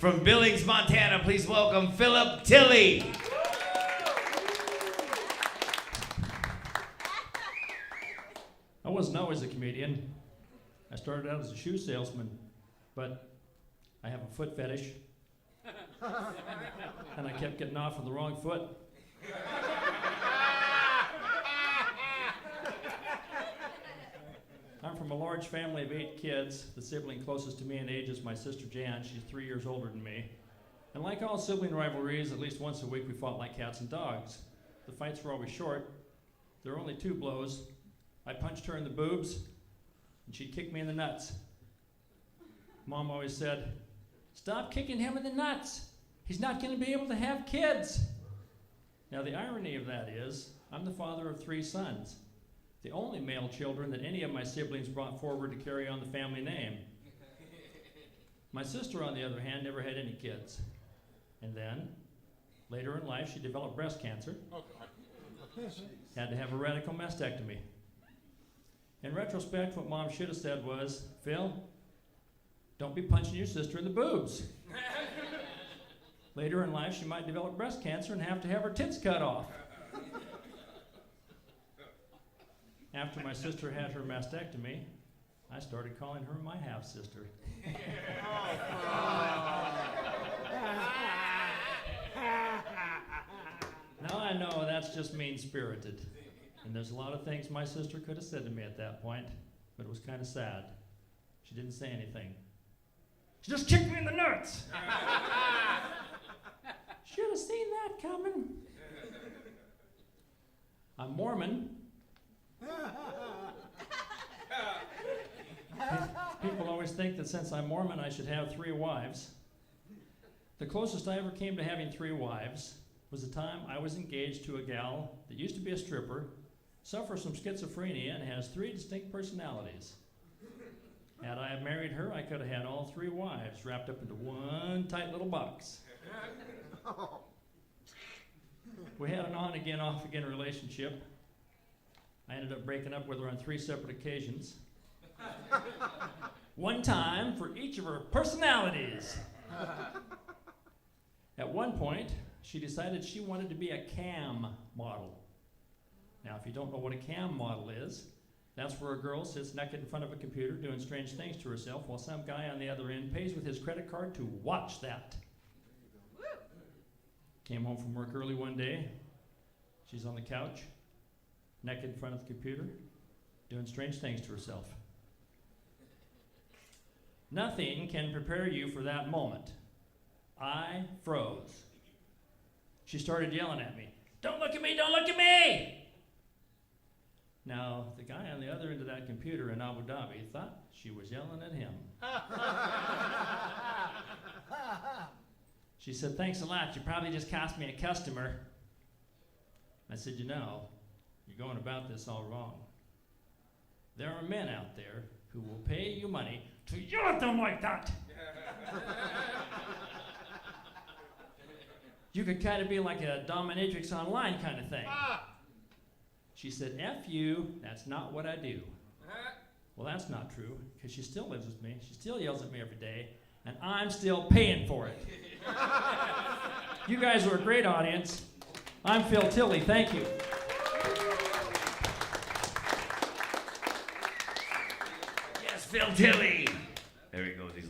From Billings, Montana, please welcome Philip Tilley. I wasn't always a comedian. I started out as a shoe salesman, but I have a foot fetish. And I kept getting off on the wrong foot. I'm from a large family of 8 kids. The sibling closest to me in age is my sister Jan. She's 3 years older than me. And like all sibling rivalries, at least once a week we fought like cats and dogs. The fights were always short. There were only 2 blows. I punched her in the boobs, and she'd kick me in the nuts. Mom always said, "Stop kicking him in the nuts. He's not going to be able to have kids." Now the irony of that is, I'm the father of 3 sons, the only male children that any of my siblings brought forward to carry on the family name. My sister, on the other hand, never had any kids. And then, later in life, she developed breast cancer. Had to have a radical mastectomy. In retrospect, what Mom should have said was, "Phil, don't be punching your sister in the boobs." Later in life, she might develop breast cancer and have to have her tits cut off. After my sister had her mastectomy, I started calling her my half-sister. Now I know that's just mean-spirited. And there's a lot of things my sister could have said to me at that point, but it was kind of sad. She didn't say anything. She just kicked me in the nuts. Should have seen that coming. I'm Mormon. People always think that since I'm Mormon, I should have 3 wives. The closest I ever came to having 3 wives was the time I was engaged to a gal that used to be a stripper, suffers from schizophrenia, and has 3 distinct personalities. Had I married her, I could have had all 3 wives wrapped up into one tight little box. We had an on-again, off-again relationship. I ended up breaking up with her on 3 separate occasions. One time for each of her personalities. At one point, she decided she wanted to be a cam model. Now, if you don't know what a cam model is, that's where a girl sits naked in front of a computer doing strange things to herself while some guy on the other end pays with his credit card to watch that. Came home from work early one day. She's on the couch, naked in front of the computer, doing strange things to herself. Nothing can prepare you for that moment. I froze. She started yelling at me, "Don't look at me, don't look at me!" Now, the guy on the other end of that computer in Abu Dhabi thought she was yelling at him. She said, "Thanks a lot, you probably just cost me a customer." I said, "You know, you're going about this all wrong. There are men out there who will pay you money to yell at them like that." You could kind of be like a dominatrix online kind of thing. She said, "F you, that's not what I do." Well, that's not true, because she still lives with me. She still yells at me every day, and I'm still paying for it. You guys are a great audience. I'm Phil Tilley. Thank you. Yes, Phil Tilley. There he goes. He's